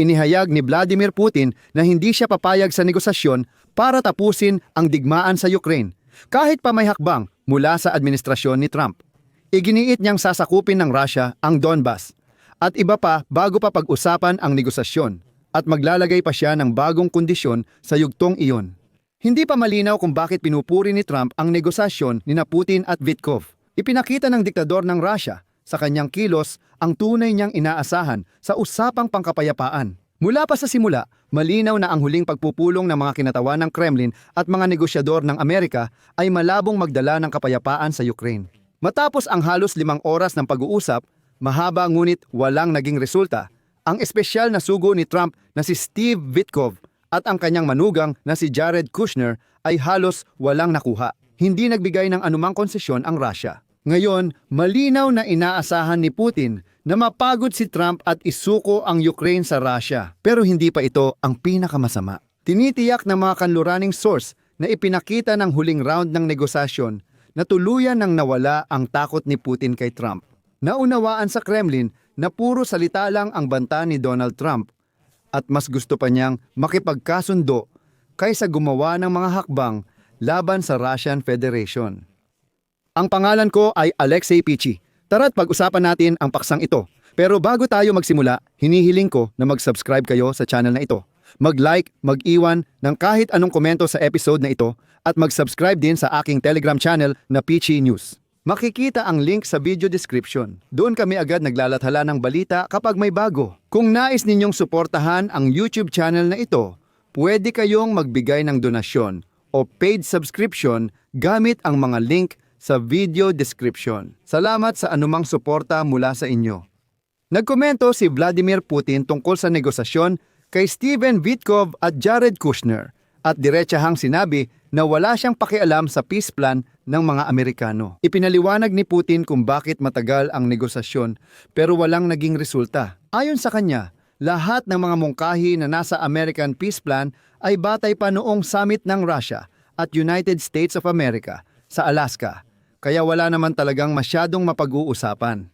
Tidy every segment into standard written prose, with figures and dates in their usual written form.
Inihayag ni Vladimir Putin na hindi siya papayag sa negosasyon para tapusin ang digmaan sa Ukraine, kahit pa may hakbang mula sa administrasyon ni Trump. Iginiit niyang sasakupin ng Russia ang Donbas at iba pa bago pa pag-usapan ang negosasyon at maglalagay pa siya ng bagong kondisyon sa yugtong iyon. Hindi pa malinaw kung bakit pinupuri ni Trump ang negosasyon ni Putin at Witkoff. Ipinakita ng diktador ng Russia sa kanyang kilos ang tunay niyang inaasahan sa usapang pangkapayapaan. Mula pa sa simula, malinaw na ang huling pagpupulong ng mga kinatawan ng Kremlin at mga negosyador ng Amerika ay malabong magdala ng kapayapaan sa Ukraine. Matapos ang halos 5 oras ng pag-uusap, mahaba ngunit walang naging resulta, ang espesyal na sugo ni Trump na si Steve Witkoff at ang kanyang manugang na si Jared Kushner ay halos walang nakuha. Hindi nagbigay ng anumang konsesyon ang Russia. Ngayon, malinaw na inaasahan ni Putin na mapagod si Trump at isuko ang Ukraine sa Russia. Pero hindi pa ito ang pinakamasama. Tinitiyak ng mga kanluraning source na ipinakita ng huling round ng negosasyon na tuluyan nang nawala ang takot ni Putin kay Trump. Naunawaan sa Kremlin na puro salita lang ang banta ni Donald Trump at mas gusto pa niyang makipagkasundo kaysa gumawa ng mga hakbang laban sa Russian Federation. Ang pangalan ko ay Alexei Pichi. Tara't pag-usapan natin ang paksang ito. Pero bago tayo magsimula, hinihiling ko na mag-subscribe kayo sa channel na ito. Mag-like, mag-iwan ng kahit anong komento sa episode na ito at mag-subscribe din sa aking Telegram channel na Pichi News. Makikita ang link sa video description. Doon kami agad naglalathala ng balita kapag may bago. Kung nais ninyong suportahan ang YouTube channel na ito, pwede kayong magbigay ng donasyon o paid subscription gamit ang mga link sa video description. Salamat sa anumang suporta mula sa inyo. Nagkomento si Vladimir Putin tungkol sa negosasyon kay Steven Witkoff at Jared Kushner at diretsahang sinabi na wala siyang pakialam sa peace plan ng mga Amerikano. Ipinaliwanag ni Putin kung bakit matagal ang negosasyon pero walang naging resulta. Ayon sa kanya, lahat ng mga mungkahi na nasa American Peace Plan ay batay pa noong summit ng Russia at United States of America sa Alaska. Kaya wala naman talagang masyadong mapag-uusapan.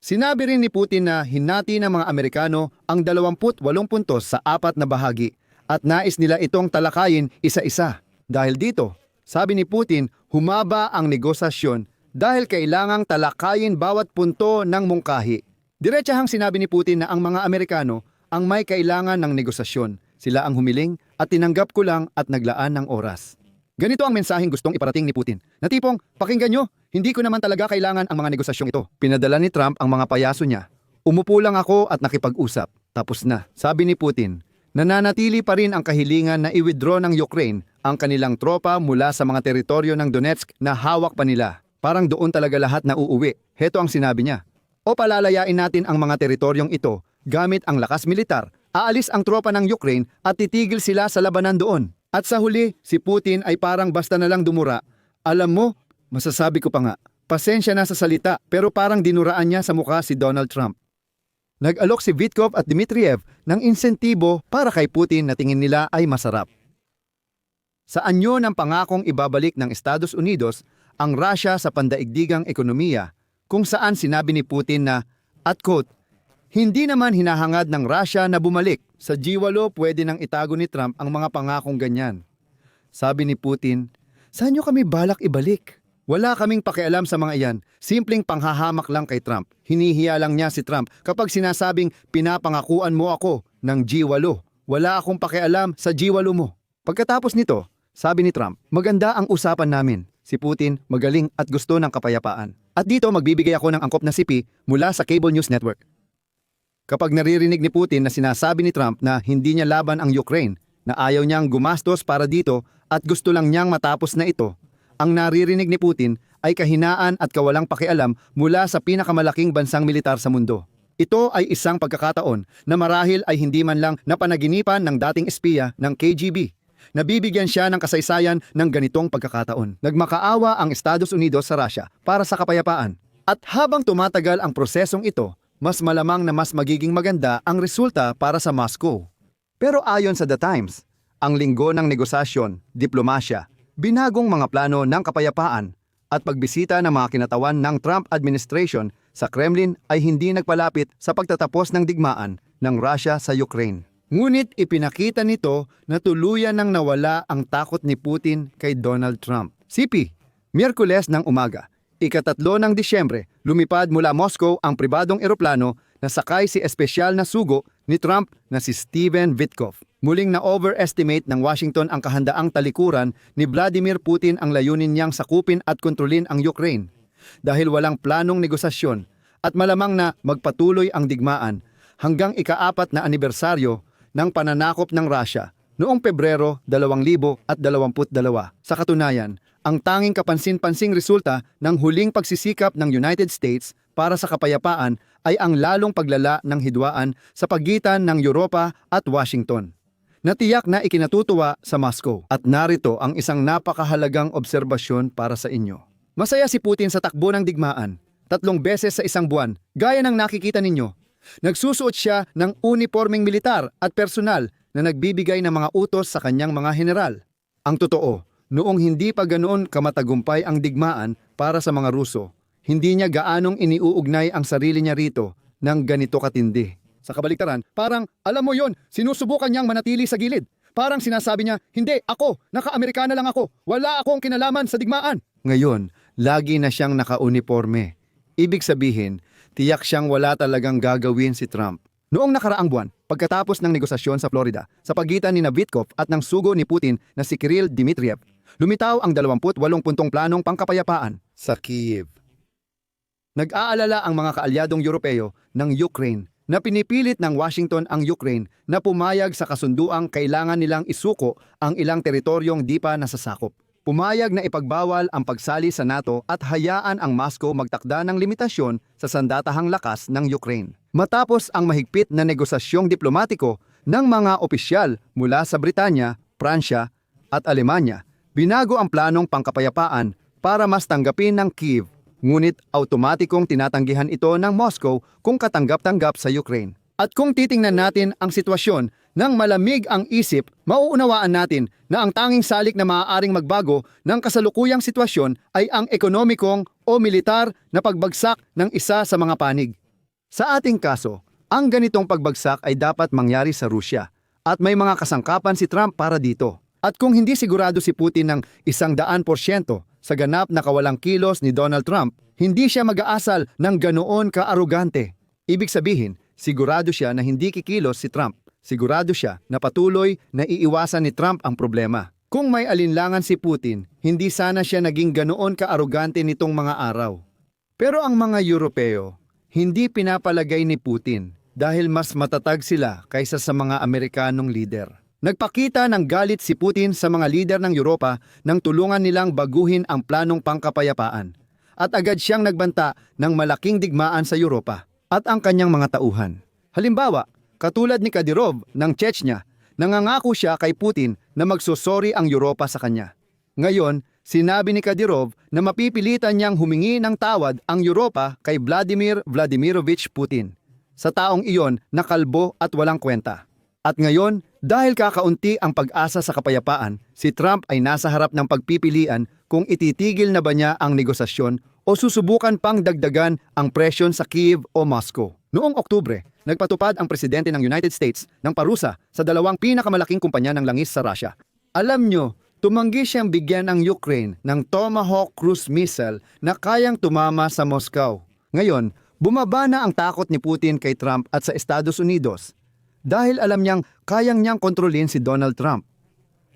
Sinabi rin ni Putin na hinati ng mga Amerikano ang 28 puntos sa 4 na bahagi at nais nila itong talakayin isa-isa. Dahil dito, sabi ni Putin, humaba ang negosasyon dahil kailangang talakayin bawat punto ng mungkahi. Diretsahang sinabi ni Putin na ang mga Amerikano ang may kailangan ng negosasyon. Sila ang humiling at tinanggap ko lang at naglaan ng oras. Ganito ang mensaheng gustong iparating ni Putin, na tipong, pakinggan nyo, hindi ko naman talaga kailangan ang mga negosasyong ito. Pinadala ni Trump ang mga payaso niya. Umupo lang ako at nakipag-usap. Tapos na. Sabi ni Putin, nananatili pa rin ang kahilingan na i-withdraw ng Ukraine ang kanilang tropa mula sa mga teritoryo ng Donetsk na hawak pa nila. Parang doon talaga lahat na uuwi. Heto ang sinabi niya. O palalayain natin ang mga teritoryong ito gamit ang lakas militar, aalis ang tropa ng Ukraine at titigil sila sa labanan doon. At sa huli, si Putin ay parang basta na lang dumura. Alam mo, masasabi ko pa nga, pasensya na sa salita pero parang dinuraan niya sa mukha si Donald Trump. Nag-alok si Witkoff at Dmitriev ng insentibo para kay Putin na tingin nila ay masarap. Sa anyo ng pangakong ibabalik ng Estados Unidos ang Russia sa pandaigdigang ekonomiya, kung saan sinabi ni Putin na, at quote, hindi naman hinahangad ng Russia na bumalik. Sa G8 pwede nang itago ni Trump ang mga pangakong ganyan. Sabi ni Putin, saan nyo kami balak ibalik? Wala kaming pakialam sa mga iyan. Simpleng panghahamak lang kay Trump. Hinihiya lang niya si Trump kapag sinasabing pinapangakuan mo ako ng G8. Wala akong pakialam sa G8 mo. Pagkatapos nito, sabi ni Trump, maganda ang usapan namin. Si Putin magaling at gusto ng kapayapaan. At dito magbibigay ako ng angkop na sipi mula sa Cable News Network. Kapag naririnig ni Putin na sinasabi ni Trump na hindi niya laban ang Ukraine, na ayaw niyang gumastos para dito at gusto lang niyang matapos na ito, ang naririnig ni Putin ay kahinaan at kawalang pakialam mula sa pinakamalaking bansang militar sa mundo. Ito ay isang pagkakataon na marahil ay hindi man lang napanaginipan ng dating espiya ng KGB. Nabibigyan siya ng kasaysayan ng ganitong pagkakataon. Nagmakaawa ang Estados Unidos sa Russia para sa kapayapaan. At habang tumatagal ang prosesong ito, mas malamang na mas magiging maganda ang resulta para sa Moscow. Pero ayon sa The Times, ang linggo ng negosasyon, diplomasya, binagong mga plano ng kapayapaan at pagbisita ng mga kinatawan ng Trump administration sa Kremlin ay hindi nagpalapit sa pagtatapos ng digmaan ng Russia sa Ukraine. Ngunit ipinakita nito na tuluyan nang nawala ang takot ni Putin kay Donald Trump. CP, Miyerkules ng umaga, ika-3 ng Disyembre, lumipad mula Moscow ang pribadong eroplano na sakay si espesyal na sugo ni Trump na si Steven Witkoff. Muling na-overestimate ng Washington ang kahandaang talikuran ni Vladimir Putin ang layunin niyang sakupin at kontrolin ang Ukraine. Dahil walang planong negosasyon at malamang na magpatuloy ang digmaan hanggang ika-4 na anibersaryo ng pananakop ng Russia noong Pebrero 2022. Sa katunayan, ang tanging kapansin-pansing resulta ng huling pagsisikap ng United States para sa kapayapaan ay ang lalong paglala ng hidwaan sa pagitan ng Europa at Washington. Natiyak na ikinatutuwa sa Moscow at narito ang isang napakahalagang obserbasyon para sa inyo. Masaya si Putin sa takbo ng digmaan, 3 beses sa isang buwan, gaya ng nakikita ninyo. Nagsusuot siya ng unipormeng militar at personal na nagbibigay ng mga utos sa kanyang mga general. Ang totoo, noong hindi pa ganoon kamatagumpay ang digmaan para sa mga Ruso, hindi niya gaanong iniuugnay ang sarili niya rito ng ganito katindi. Sa kabaliktaran, parang, alam mo yon, sinusubukan niyang manatili sa gilid. Parang sinasabi niya, hindi, ako, naka-Amerikana lang ako, wala akong kinalaman sa digmaan. Ngayon, lagi na siyang naka-uniforme. Ibig sabihin, tiyak siyang wala talagang gagawin si Trump. Noong nakaraang buwan, pagkatapos ng negosasyon sa Florida, sa pagitan ni Witkoff at ng sugo ni Putin na si Kirill Dmitriev, lumitaw ang 28 puntong planong pangkapayapaan sa Kyiv. Nag-aalala ang mga kaalyadong Europeo ng Ukraine na pinipilit ng Washington ang Ukraine na pumayag sa kasunduang kailangan nilang isuko ang ilang teritoryong di pa nasasakop. Pumayag na ipagbawal ang pagsali sa NATO at hayaan ang Moscow magtakda ng limitasyon sa sandatahang lakas ng Ukraine. Matapos ang mahigpit na negosasyong diplomatiko ng mga opisyal mula sa Britanya, Pransya at Alemanya, binago ang planong pangkapayapaan para mas tanggapin ng Kyiv. Ngunit automatikong tinatanggihan ito ng Moscow kung katanggap-tanggap sa Ukraine. At kung titingnan natin ang sitwasyon nang malamig ang isip, mauunawaan natin na ang tanging salik na maaaring magbago ng kasalukuyang sitwasyon ay ang ekonomikong o militar na pagbagsak ng isa sa mga panig. Sa ating kaso, ang ganitong pagbagsak ay dapat mangyari sa Rusya at may mga kasangkapan si Trump para dito. At kung hindi sigurado si Putin ng 100% sa ganap na kawalang kilos ni Donald Trump, hindi siya mag-aasal ng ganoon ka-arugante. Ibig sabihin, sigurado siya na hindi kikilos si Trump. Sigurado siya na patuloy na iiwasan ni Trump ang problema. Kung may alinlangan si Putin, hindi sana siya naging ganoon ka-arugante nitong mga araw. Pero ang mga Europeo, hindi pinapalagay ni Putin dahil mas matatag sila kaysa sa mga Amerikanong lider. Nagpakita ng galit si Putin sa mga lider ng Europa nang tulungan nilang baguhin ang planong pangkapayapaan. At agad siyang nagbanta ng malaking digmaan sa Europa at ang kanyang mga tauhan. Halimbawa, katulad ni Kadyrov ng Chechnya, nangangako siya kay Putin na magsusori ang Europa sa kanya. Ngayon, sinabi ni Kadyrov na mapipilitan niyang humingi ng tawad ang Europa kay Vladimir Vladimirovich Putin. Sa taong iyon na kalbo at walang kwenta. At ngayon, dahil kakaunti ang pag-asa sa kapayapaan, si Trump ay nasa harap ng pagpipilian kung ititigil na ba niya ang negosasyon o susubukan pang dagdagan ang presyon sa Kyiv o Moscow. Noong Oktubre, nagpatupad ang presidente ng United States ng parusa sa 2 pinakamalaking kumpanya ng langis sa Russia. Alam nyo, tumanggi siyang bigyan ang Ukraine ng Tomahawk cruise missile na kayang tumama sa Moscow. Ngayon, bumaba na ang takot ni Putin kay Trump at sa Estados Unidos. Dahil alam niyang kayang niyang kontrolin si Donald Trump.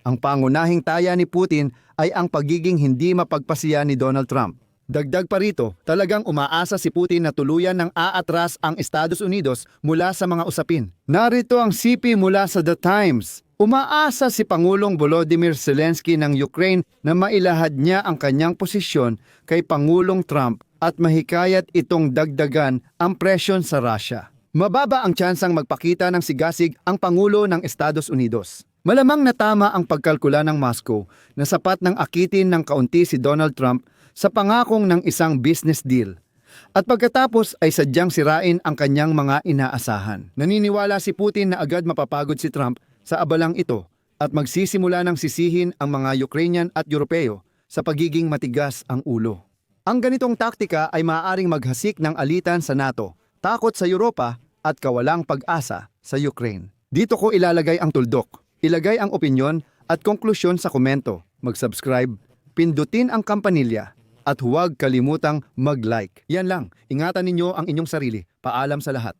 Ang pangunahing taya ni Putin ay ang pagiging hindi mapagpasiya ni Donald Trump. Dagdag pa rito, talagang umaasa si Putin na tuluyan ng aatras ang Estados Unidos mula sa mga usapin. Narito ang CP mula sa The Times. Umaasa si Pangulong Volodymyr Zelensky ng Ukraine na mailahad niya ang kanyang posisyon kay Pangulong Trump at mahikayat itong dagdagan ang presyon sa Russia. Mababa ang tsansang magpakita ng sigasig ang Pangulo ng Estados Unidos. Malamang na tama ang pagkalkula ng Moscow na sapat ng akitin ng kaunti si Donald Trump sa pangakong ng isang business deal. At pagkatapos ay sadyang sirain ang kanyang mga inaasahan. Naniniwala si Putin na agad mapapagod si Trump sa abalang ito at magsisimula ng sisihin ang mga Ukrainian at Europeo sa pagiging matigas ang ulo. Ang ganitong taktika ay maaaring maghasik ng alitan sa NATO, takot sa Europa at kawalang pag-asa sa Ukraine. Dito ko ilalagay ang tuldok, ilagay ang opinyon at konklusyon sa komento. Mag-subscribe, pindutin ang kampanilya at huwag kalimutang mag-like. Yan lang, ingatan ninyo ang inyong sarili. Paalam sa lahat.